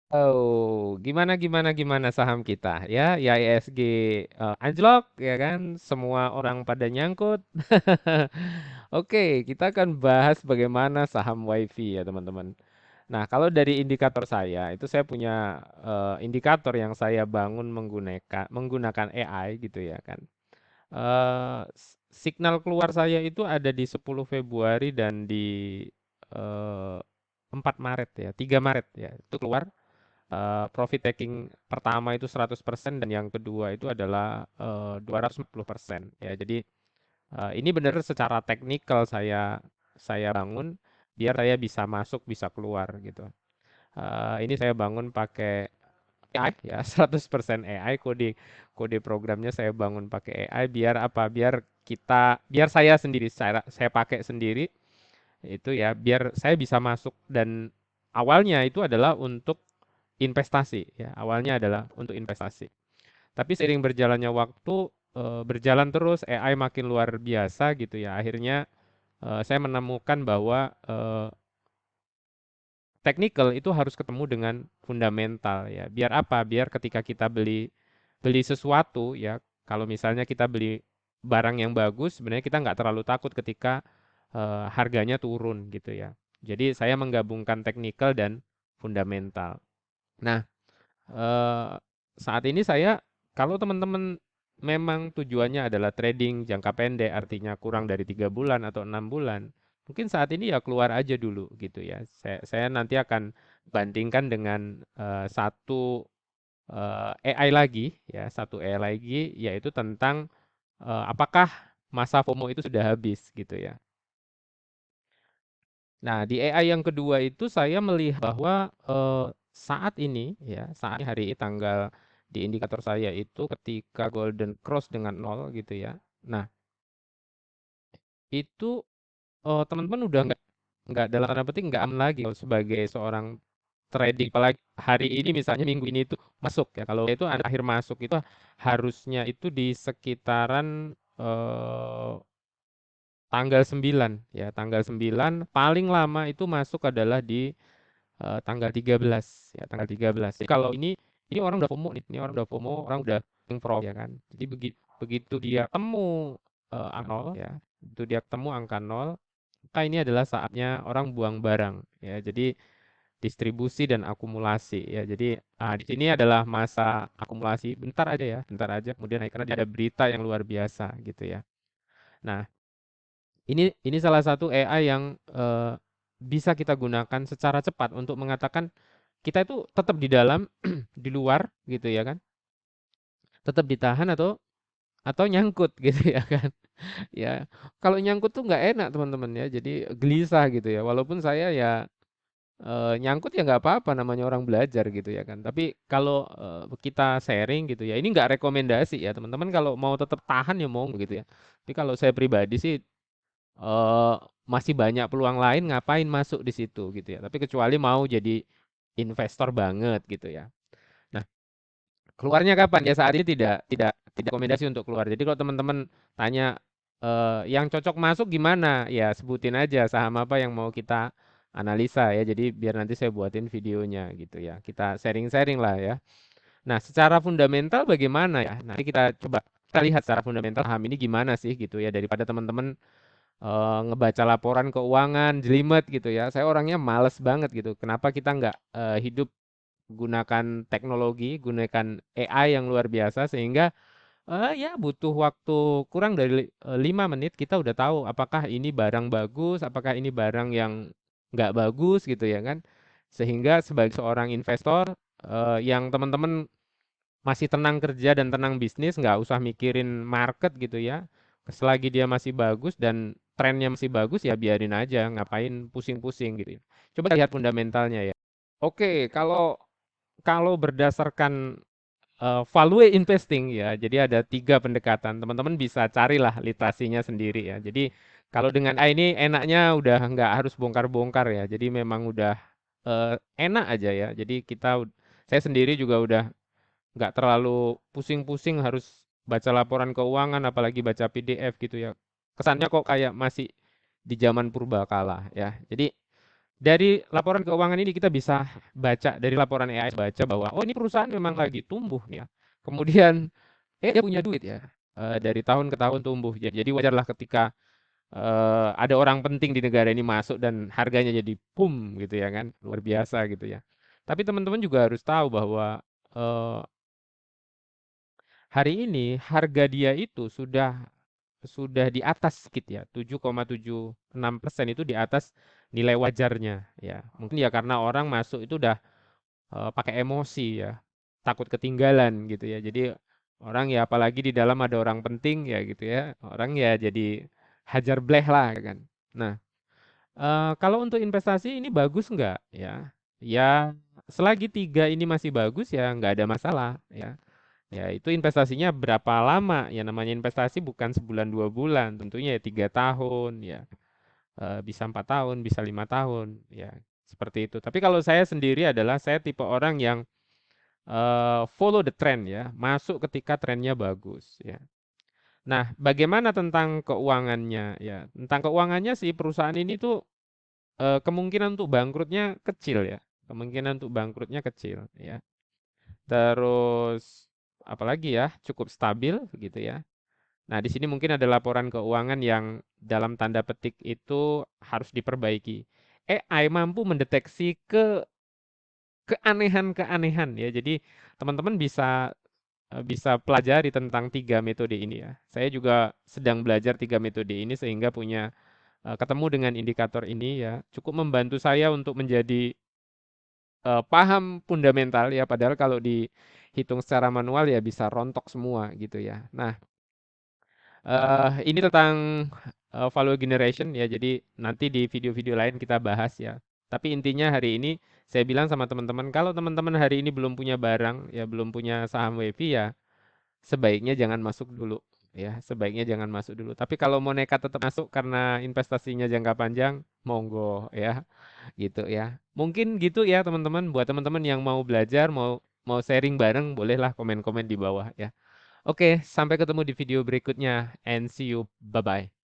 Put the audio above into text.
Oh, gimana saham kita ya? Ya ISG anjlok ya kan? Semua orang pada nyangkut. Oke, kita akan bahas bagaimana saham WiFi ya teman-teman. Nah, kalau dari indikator saya, itu saya punya indikator yang saya bangun menggunakan AI gitu ya kan. Signal keluar saya itu ada di 10 Februari dan di eh, 4 Maret ya, 3 Maret ya. Itu keluar profit taking pertama itu 100% dan yang kedua itu adalah 240% ya. Jadi ini benar secara teknikal saya bangun biar saya bisa masuk bisa keluar gitu. Ini saya bangun pakai AI ya 100% AI kode kode programnya saya bangun pakai AI biar apa? Biar saya sendiri saya pakai sendiri itu ya biar saya bisa masuk dan awalnya itu adalah untuk investasi ya. Awalnya adalah untuk investasi. Tapi seiring berjalannya waktu berjalan terus AI makin luar biasa gitu ya. Akhirnya saya menemukan bahwa technical itu harus ketemu dengan fundamental ya. Biar apa? Biar ketika kita beli beli sesuatu ya, kalau misalnya kita beli barang yang bagus, sebenarnya kita nggak terlalu takut ketika harganya turun gitu ya. Jadi saya menggabungkan technical dan fundamental. Nah, eh, saat ini saya kalau teman-teman memang tujuannya adalah trading jangka pendek, artinya kurang dari 3 bulan atau 6 bulan, mungkin saat ini ya keluar aja dulu gitu ya. Saya nanti akan bandingkan dengan satu AI lagi ya, satu AI lagi yaitu tentang apakah masa FOMO itu sudah habis gitu ya. Nah, di AI yang kedua itu saya melihat bahwa saat ini ya, saat ini hari ini tanggal di indikator saya itu ketika golden cross dengan nol gitu ya. Nah, itu teman-teman udah nggak dalam tanda petik nggak aman lagi kalau sebagai seorang trading. Apalagi hari ini misalnya minggu ini itu masuk ya. Kalau itu akhir masuk itu harusnya itu di sekitaran tanggal 9 ya, tanggal 9 paling lama itu masuk adalah di tanggal 13 ya, tanggal 13. Jadi kalau ini orang udah FOMO nih, ini orang udah FOMO, orang udah prof ya kan. Jadi begitu begitu dia temu angka nol ya, begitu dia temu angka nol, maka ini adalah saatnya orang buang barang ya. Jadi distribusi dan akumulasi ya. Jadi di sini adalah masa akumulasi bentar aja ya, bentar aja. Kemudian naik karena dia ada berita yang luar biasa gitu ya. Nah, ini salah satu AI yang bisa kita gunakan secara cepat untuk mengatakan kita itu tetap di dalam, di luar gitu ya kan, tetap ditahan atau nyangkut gitu ya kan. Ya, kalau nyangkut tuh nggak enak teman-teman ya, jadi gelisah gitu ya. Walaupun saya ya nyangkut ya nggak apa-apa namanya orang belajar gitu ya kan. Tapi kalau kita sharing gitu ya, ini nggak rekomendasi ya teman-teman kalau mau tetap tahan ya mau gitu ya. Tapi kalau saya pribadi sih eh, masih banyak peluang lain ngapain masuk di situ gitu ya. Tapi kecuali mau jadi investor banget gitu ya. Nah, keluarnya kapan? Ya saat ini tidak rekomendasi untuk keluar. Jadi kalau teman-teman tanya yang cocok masuk gimana? Ya sebutin aja saham apa yang mau kita analisa ya. Jadi biar nanti saya buatin videonya gitu ya. Kita sharing-sharing lah ya. Nah, secara fundamental bagaimana ya? Nanti kita coba kita lihat secara fundamental saham ini gimana sih gitu ya daripada teman-teman ngebaca laporan keuangan jelimet gitu ya. Saya orangnya males banget gitu. Kenapa kita nggak hidup gunakan teknologi, gunakan AI yang luar biasa sehingga ya butuh waktu kurang dari 5 menit kita udah tahu apakah ini barang bagus, apakah ini barang yang nggak bagus gitu ya kan. Sehingga sebagai seorang investor yang teman-teman masih tenang kerja dan tenang bisnis, nggak usah mikirin market gitu ya. Selagi dia masih bagus dan trennya masih bagus ya biarin aja, ngapain pusing-pusing gitu ya. Coba lihat fundamentalnya ya. Oke, kalau kalau berdasarkan value investing ya, jadi ada 3 pendekatan. Teman-teman bisa carilah literasinya sendiri ya. Jadi kalau dengan A ini enaknya udah nggak harus bongkar-bongkar ya. Jadi memang udah enak aja ya. Jadi saya sendiri juga udah nggak terlalu pusing-pusing harus baca laporan keuangan, apalagi baca PDF gitu ya. Kesannya kok kayak masih di zaman purbakala ya. Jadi Dari laporan keuangan ini kita bisa baca dari laporan AI baca bahwa oh ini perusahaan memang lagi tumbuh nih ya. Kemudian dia punya duit ya. Dari tahun ke tahun tumbuh. Jadi wajarlah ketika ada orang penting di negara ini masuk dan harganya jadi boom gitu ya kan, luar biasa gitu ya. Tapi teman-teman juga harus tahu bahwa eh, hari ini harga dia itu sudah di atas sedikit ya, 7,76% itu di atas nilai wajarnya ya. Mungkin ya karena orang masuk itu udah pakai emosi ya, takut ketinggalan gitu ya. Jadi orang ya apalagi di dalam ada orang penting ya gitu ya, orang ya jadi hajar bleh lah kan. Nah, kalau untuk investasi ini bagus nggak ya? Ya selagi tiga ini masih bagus ya nggak ada masalah ya. Ya itu investasinya berapa lama? Ya namanya investasi bukan sebulan 2 bulan, tentunya ya 3 tahun ya. Bisa 4 tahun, bisa 5 tahun ya seperti itu. Tapi kalau saya sendiri adalah saya tipe orang yang follow the trend ya, masuk ketika trennya bagus ya. Nah, bagaimana tentang keuangannya ya? Tentang keuangannya sih perusahaan ini tuh kemungkinan untuk bangkrutnya kecil ya. Kemungkinan untuk bangkrutnya kecil ya. Terus apalagi ya, cukup stabil gitu ya. Nah, di sini mungkin ada laporan keuangan yang dalam tanda petik itu harus diperbaiki. AI mampu mendeteksi keanehan-keanehan ya. Jadi teman-teman bisa pelajari tentang 3 metode ini ya. Saya juga sedang belajar 3 metode ini sehingga punya ketemu dengan indikator ini ya. Cukup membantu saya untuk menjadi paham fundamental ya. Padahal kalau dihitung secara manual ya bisa rontok semua gitu ya. Nah, ini tentang value generation ya. Jadi nanti di video-video lain kita bahas ya. Tapi intinya hari ini saya bilang sama teman-teman, kalau teman-teman hari ini belum punya barang ya, belum punya saham WeFi ya, sebaiknya jangan masuk dulu ya, sebaiknya jangan masuk dulu. Tapi kalau mau nekat tetap masuk karena investasinya jangka panjang, monggo ya, gitu ya. Mungkin gitu ya teman-teman, buat teman-teman yang mau belajar, mau mau sharing bareng, bolehlah komen-komen di bawah ya. Oke, sampai ketemu di video berikutnya and see you. Bye bye.